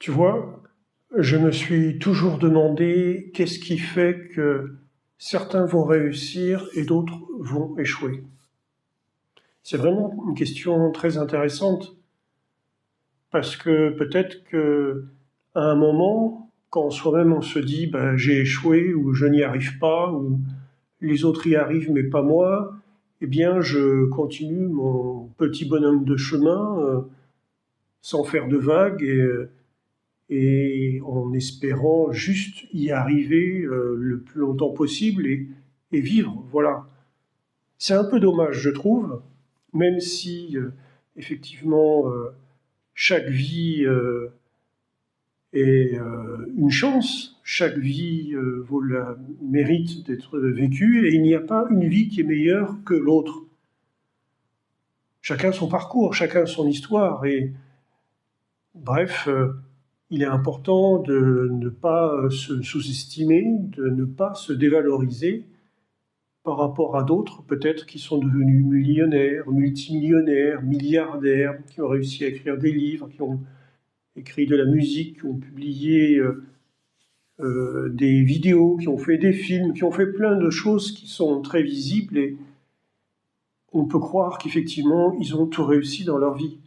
Tu vois, je me suis toujours demandé qu'est-ce qui fait que certains vont réussir et d'autres vont échouer. C'est vraiment une question très intéressante parce que peut-être que à un moment, quand soi-même on se dit ben, j'ai échoué ou je n'y arrive pas ou les autres y arrivent mais pas moi, eh bien je continue mon petit bonhomme de chemin sans faire de vagues et en espérant juste y arriver le plus longtemps possible et vivre. Voilà. C'est un peu dommage, je trouve, même si effectivement chaque vie est une chance, chaque vie vaut la mérite d'être vécue, et il n'y a pas une vie qui est meilleure que l'autre. Chacun son parcours, chacun son histoire, et bref, il est important de ne pas se sous-estimer, de ne pas se dévaloriser par rapport à d'autres, peut-être qui sont devenus millionnaires, multimillionnaires, milliardaires, qui ont réussi à écrire des livres, qui ont écrit de la musique, qui ont publié des vidéos, qui ont fait des films, qui ont fait plein de choses qui sont très visibles et on peut croire qu'effectivement ils ont tout réussi dans leur vie.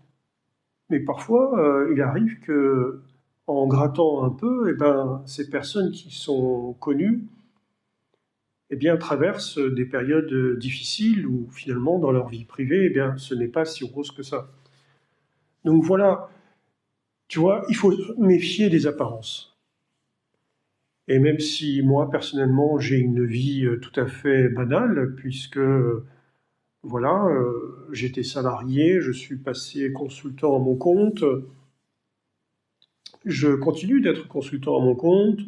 Mais parfois, il arrive que, en grattant un peu, eh ben, ces personnes qui sont connues eh bien, traversent des périodes difficiles où finalement, dans leur vie privée, eh bien, ce n'est pas si rose que ça. Donc voilà, tu vois, il faut se méfier des apparences. Et même si moi, personnellement, j'ai une vie tout à fait banale, puisque voilà, j'étais salarié, je suis passé consultant à mon compte, je continue d'être consultant à mon compte,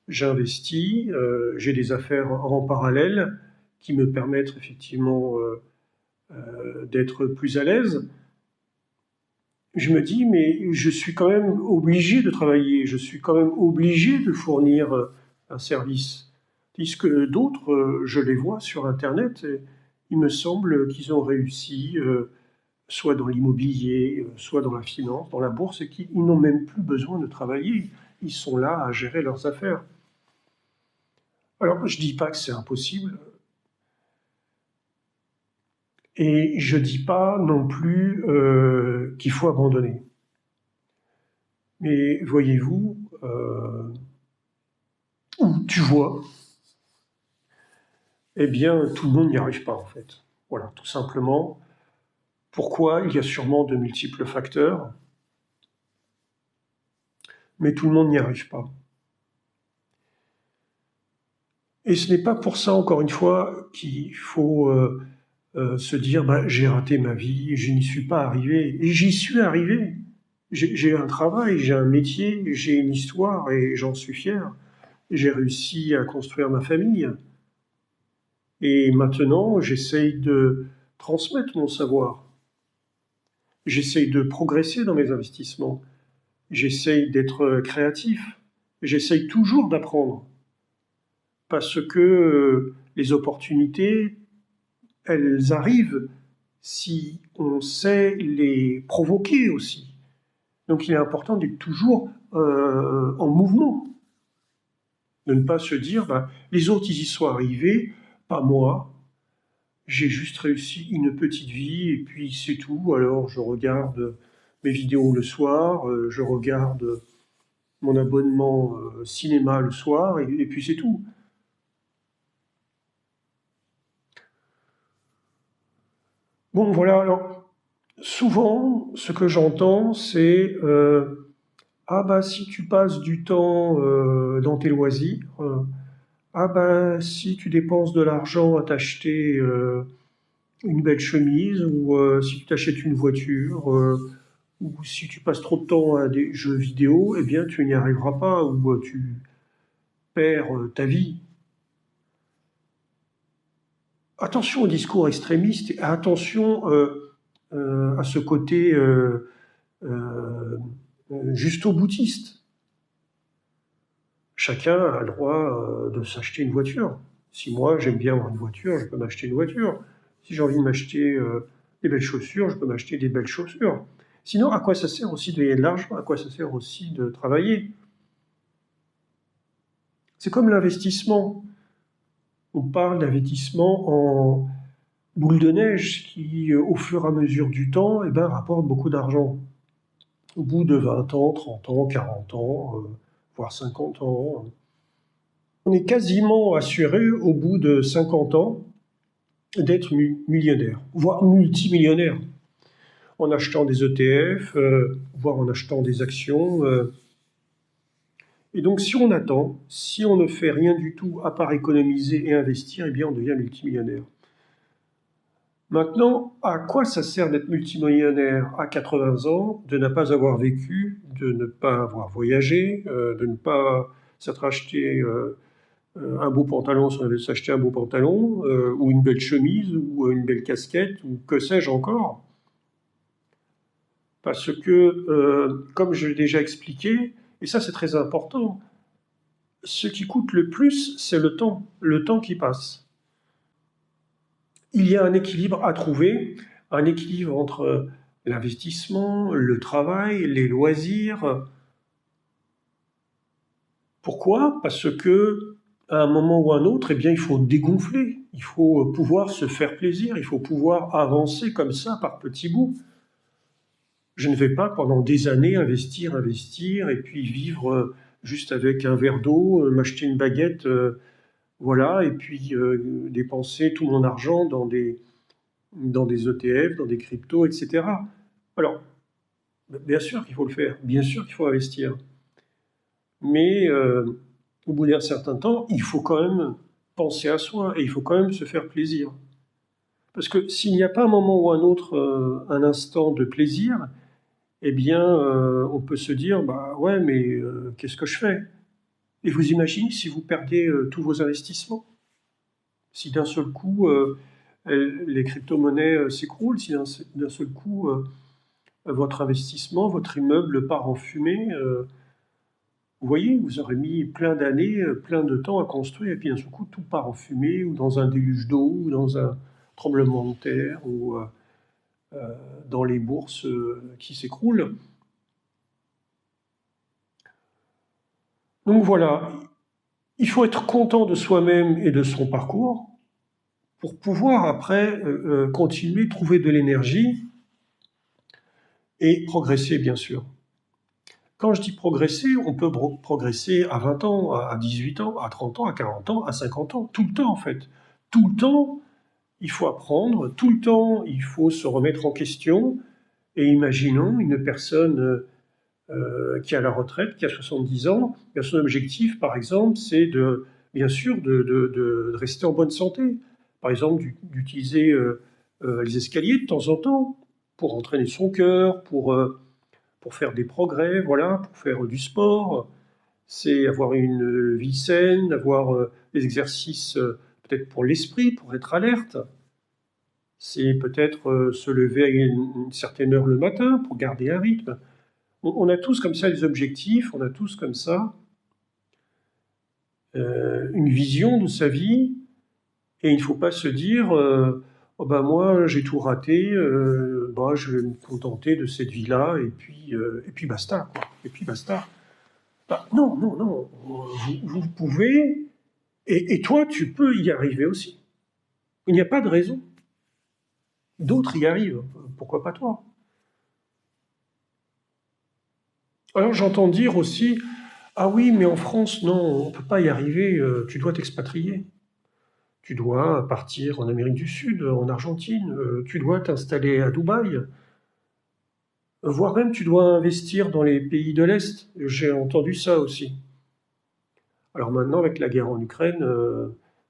j'investis, j'ai des affaires en parallèle qui me permettent effectivement d'être plus à l'aise. Je me dis, mais je suis quand même obligé de travailler, je suis quand même obligé de fournir un service. Puisque d'autres, je les vois sur Internet, et il me semble qu'ils ont réussi, soit dans l'immobilier, soit dans la finance, dans la bourse, et qu'ils n'ont même plus besoin de travailler. Ils sont là à gérer leurs affaires. Alors, je ne dis pas que c'est impossible, et je ne dis pas non plus qu'il faut abandonner. Mais voyez-vous, où tu vois, eh bien, tout le monde n'y arrive pas en fait. Voilà, tout simplement. Pourquoi? Il y a sûrement de multiples facteurs, mais tout le monde n'y arrive pas. Et ce n'est pas pour ça, encore une fois, qu'il faut se dire bah, j'ai raté ma vie, je n'y suis pas arrivé. Et j'y suis arrivé. J'ai un travail, j'ai un métier, j'ai une histoire et j'en suis fier. J'ai réussi à construire ma famille. Et maintenant, j'essaye de transmettre mon savoir. J'essaye de progresser dans mes investissements. J'essaye d'être créatif. J'essaye toujours d'apprendre. Parce que les opportunités, elles arrivent si on sait les provoquer aussi. Donc il est important d'être toujours en mouvement. De ne pas se dire, bah, les autres, ils y sont arrivés, pas moi. J'ai juste réussi une petite vie et puis c'est tout. Alors je regarde mes vidéos le soir, je regarde mon abonnement cinéma le soir et puis c'est tout. Bon voilà, alors souvent ce que j'entends c'est ah bah si tu passes du temps dans tes loisirs, ah bah si tu dépenses de l'argent à t'acheter une belle chemise ou si tu t'achètes une voiture ou si tu passes trop de temps à des jeux vidéo, eh bien tu n'y arriveras pas ou tu perds ta vie. Attention au discours extrémiste, et attention à ce côté euh, justo-boutiste. Chacun a le droit de s'acheter une voiture. Si moi j'aime bien avoir une voiture, je peux m'acheter une voiture. Si j'ai envie de m'acheter des belles chaussures, je peux m'acheter des belles chaussures. Sinon, à quoi ça sert aussi de gagner de l'argent? À quoi ça sert aussi de travailler? C'est comme l'investissement. On parle d'investissement en boule de neige qui, au fur et à mesure du temps, eh ben, rapporte beaucoup d'argent. Au bout de 20 ans, 30 ans, 40 ans, voire 50 ans, on est quasiment assuré au bout de 50 ans d'être millionnaire, voire multimillionnaire, en achetant des ETF, voire en achetant des actions. Et donc si on attend, si on ne fait rien du tout à part économiser et investir, eh bien on devient multimillionnaire. Maintenant, à quoi ça sert d'être multimillionnaire à 80 ans, de ne pas avoir vécu, de ne pas avoir voyagé, de ne pas s'être acheté un beau pantalon si on avait s'acheter un beau pantalon, ou une belle chemise, ou une belle casquette, ou que sais-je encore? Parce que, comme je l'ai déjà expliqué, et ça c'est très important, ce qui coûte le plus, c'est le temps qui passe. Il y a un équilibre à trouver, un équilibre entre l'investissement, le travail, les loisirs. Pourquoi? Parce que à un moment ou à un autre, eh bien, il faut dégonfler, il faut pouvoir se faire plaisir, il faut pouvoir avancer comme ça par petits bouts. Je ne vais pas pendant des années investir, investir, et puis vivre juste avec un verre d'eau, m'acheter une baguette, voilà, et puis dépenser tout mon argent dans des ETF, dans des cryptos, etc. Alors, bien sûr qu'il faut le faire, bien sûr qu'il faut investir, mais au bout d'un certain temps, il faut quand même penser à soi et il faut quand même se faire plaisir. Parce que s'il n'y a pas un moment ou un autre, un instant de plaisir, eh bien, on peut se dire, bah ouais, mais qu'est-ce que je fais? Et vous imaginez si vous perdez tous vos investissements? Si d'un seul coup, les crypto-monnaies s'écroulent, si d'un seul coup, votre investissement, votre immeuble part en fumée, vous voyez, vous aurez mis plein d'années, plein de temps à construire, et puis d'un seul coup, tout part en fumée, ou dans un déluge d'eau, ou dans un tremblement de terre, ou dans les bourses qui s'écroulent. Donc voilà, il faut être content de soi-même et de son parcours pour pouvoir après continuer, trouver de l'énergie et progresser, bien sûr. Quand je dis progresser, on peut progresser à 20 ans, à 18 ans, à 30 ans, à 40 ans, à 50 ans, tout le temps en fait. Tout le temps, il faut apprendre, tout le temps, il faut se remettre en question. Et imaginons une personne qui est à la retraite, qui a 70 ans, bien son objectif, par exemple, c'est de, bien sûr, de rester en bonne santé. Par exemple, d'utiliser les escaliers de temps en temps pour entraîner son cœur, pour faire des progrès, voilà, pour faire du sport. C'est avoir une vie saine, avoir des exercices peut-être pour l'esprit, pour être alerte. C'est peut-être se lever à une certaine heure le matin pour garder un rythme. On a tous comme ça des objectifs, on a tous comme ça une vision de sa vie, et il ne faut pas se dire oh ben moi j'ai tout raté, bah, je vais me contenter de cette vie-là, et puis basta, quoi. Et puis basta. Bah, non, non, non, vous pouvez, et toi tu peux y arriver aussi. Il n'y a pas de raison. D'autres y arrivent, pourquoi pas toi? Alors j'entends dire aussi, ah oui, mais en France, non, on ne peut pas y arriver, tu dois t'expatrier. Tu dois partir en Amérique du Sud, en Argentine, tu dois t'installer à Dubaï, voire même tu dois investir dans les pays de l'Est. J'ai entendu ça aussi. Alors maintenant, avec la guerre en Ukraine,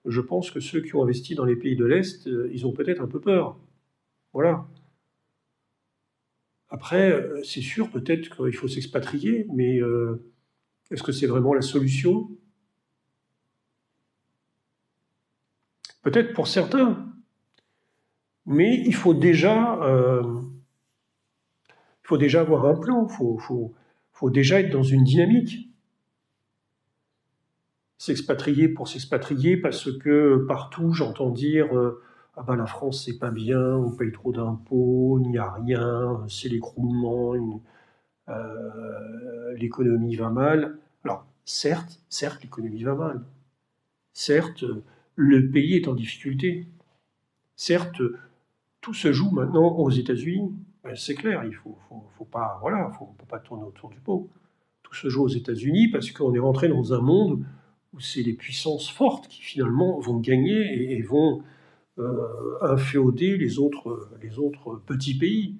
je pense que ceux qui ont investi dans les pays de l'Est, ils ont peut-être un peu peur. Voilà. Après, c'est sûr, peut-être qu'il faut s'expatrier, mais est-ce que c'est vraiment la solution? Peut-être pour certains, mais il faut déjà avoir un plan, faut déjà être dans une dynamique. S'expatrier pour s'expatrier parce que partout j'entends dire ah ben la France c'est pas bien, on paye trop d'impôts, il n'y a rien, c'est l'écroulement, l'économie va mal. Alors certes l'économie va mal, certes le pays est en difficulté, certes tout se joue maintenant aux États-Unis, c'est clair, il faut pas, voilà, on peut pas tourner autour du pot. Tout se joue aux États-Unis parce qu'on est rentré dans un monde où c'est les puissances fortes qui finalement vont gagner et vont inféoder les autres petits pays.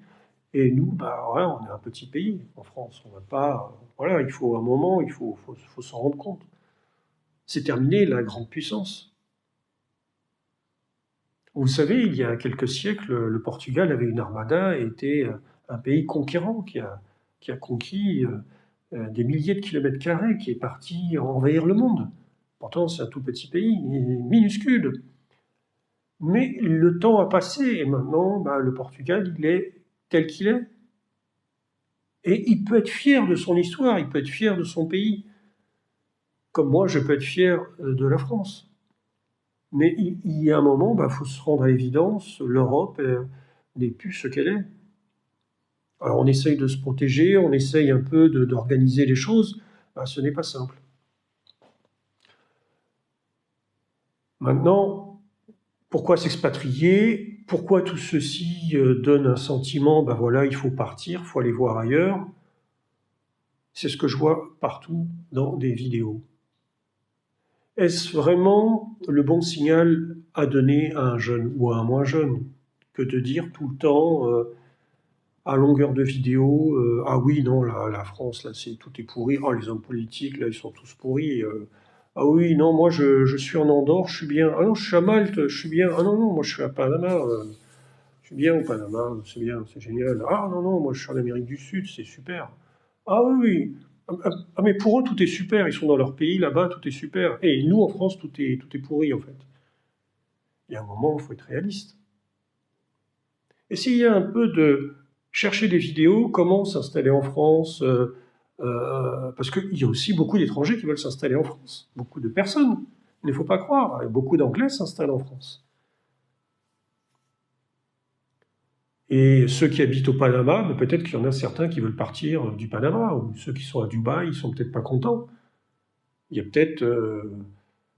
Et nous, bah, voilà, on est un petit pays en France. On va pas, voilà, il faut un moment, faut s'en rendre compte. C'est terminé la grande puissance. Vous savez, il y a quelques siècles, le Portugal avait une armada et était un pays conquérant qui a conquis des milliers de kilomètres carrés, qui est parti envahir le monde. Pourtant, c'est un tout petit pays, minuscule. Mais le temps a passé et maintenant, bah, le Portugal, il est tel qu'il est. Et il peut être fier de son histoire, il peut être fier de son pays. Comme moi, je peux être fier de la France. Mais il y a un moment, il faut se rendre à l'évidence, l'Europe n'est plus ce qu'elle est. Alors on essaye de se protéger, on essaye un peu d'organiser les choses, ce n'est pas simple. Maintenant, pourquoi s'expatrier? Pourquoi tout ceci donne un sentiment, voilà, il faut partir, il faut aller voir ailleurs? C'est ce que je vois partout dans des vidéos. Est-ce vraiment le bon signal à donner à un jeune ou à un moins jeune que de dire tout le temps, à longueur de vidéo, ah oui, non, la France, là, tout est pourri, oh, les hommes politiques, là, ils sont tous pourris, ah oui, non, moi, je suis en Andorre, je suis bien, ah non, je suis à Malte, je suis bien, ah non, non, moi, je suis à Panama, je suis bien au Panama, c'est bien, c'est génial, ah non, non, moi, je suis en Amérique du Sud, c'est super, ah oui, oui, ah, mais pour eux, tout est super, ils sont dans leur pays, là-bas, tout est super, et nous, en France, tout est pourri, en fait. Il y a un moment, il faut être réaliste. Essayez un peu de chercher des vidéos, comment s'installer en France, parce qu'il y a aussi beaucoup d'étrangers qui veulent s'installer en France, beaucoup de personnes, il ne faut pas croire, beaucoup d'Anglais s'installent en France. Et ceux qui habitent au Panama, peut-être qu'il y en a certains qui veulent partir du Panama, ou ceux qui sont à Dubaï, ils sont peut-être pas contents. Il y a peut-être,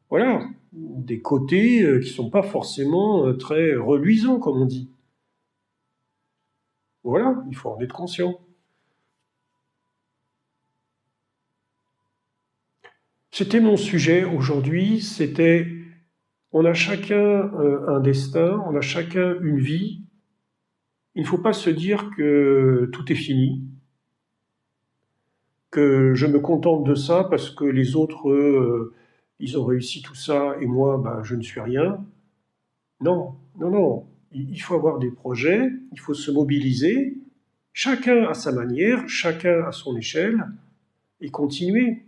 voilà, des côtés qui sont pas forcément très reluisants, comme on dit. Voilà, il faut en être conscient. C'était mon sujet aujourd'hui, c'était on a chacun un destin, on a chacun une vie. Il ne faut pas se dire que tout est fini, que je me contente de ça parce que les autres, ils ont réussi tout ça et moi, je ne suis rien. Non, non, non. Il faut avoir des projets, il faut se mobiliser, chacun à sa manière, chacun à son échelle, et continuer.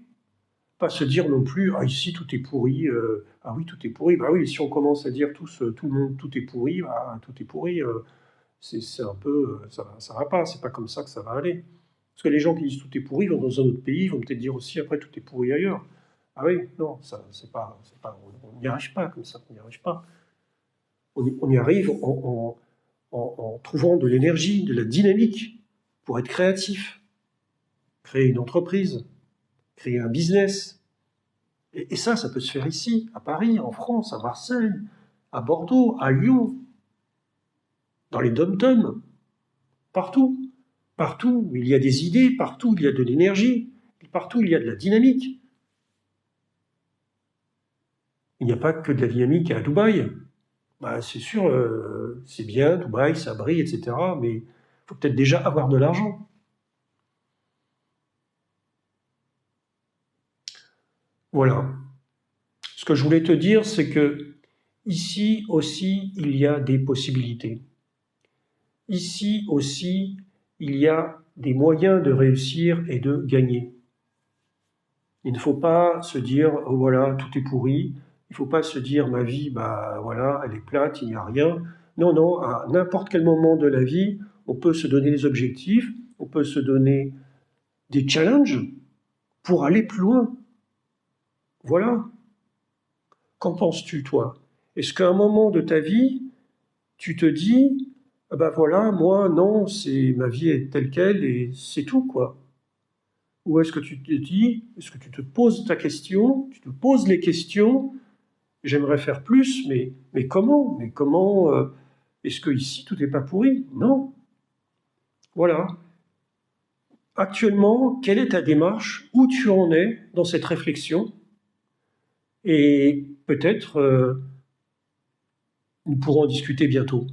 Pas se dire non plus, ah ici tout est pourri, ah oui tout est pourri, bah oui, si on commence à dire tout le monde tout est pourri, tout est pourri, c'est un peu, ça va pas, c'est pas comme ça que ça va aller. Parce que les gens qui disent tout est pourri vont dans un autre pays, vont peut-être dire aussi après tout est pourri ailleurs. Ah oui, non, ça on n'y arrive pas comme ça, on n'y arrive pas. On y arrive en trouvant de l'énergie, de la dynamique pour être créatif, créer une entreprise, créer un business. Et ça peut se faire ici, à Paris, en France, à Marseille, à Bordeaux, à Lyon, dans les dom-toms, partout. Partout où il y a des idées, partout où il y a de l'énergie, partout où il y a de la dynamique. Il n'y a pas que de la dynamique à Dubaï. C'est sûr, c'est bien, Dubaï, ça brille, etc. Mais il faut peut-être déjà avoir de l'argent. Voilà. Ce que je voulais te dire, c'est que ici aussi, il y a des possibilités. Ici aussi, il y a des moyens de réussir et de gagner. Il ne faut pas se dire, oh, voilà, tout est pourri. Il ne faut pas se dire, ma vie, voilà, elle est plate, il n'y a rien. Non, non, à n'importe quel moment de la vie, on peut se donner des objectifs, on peut se donner des challenges pour aller plus loin. Voilà. Qu'en penses-tu, toi? Est-ce qu'à un moment de ta vie, tu te dis, ah ben voilà, moi, non, ma vie est telle qu'elle et c'est tout, quoi. Ou est-ce que tu te dis, est-ce que tu te poses ta question, tu te poses les questions, j'aimerais faire plus, mais comment? Mais comment est-ce que ici tout n'est pas pourri? Non. Voilà. Actuellement, quelle est ta démarche? Où tu en es dans cette réflexion? Et peut-être nous pourrons en discuter bientôt.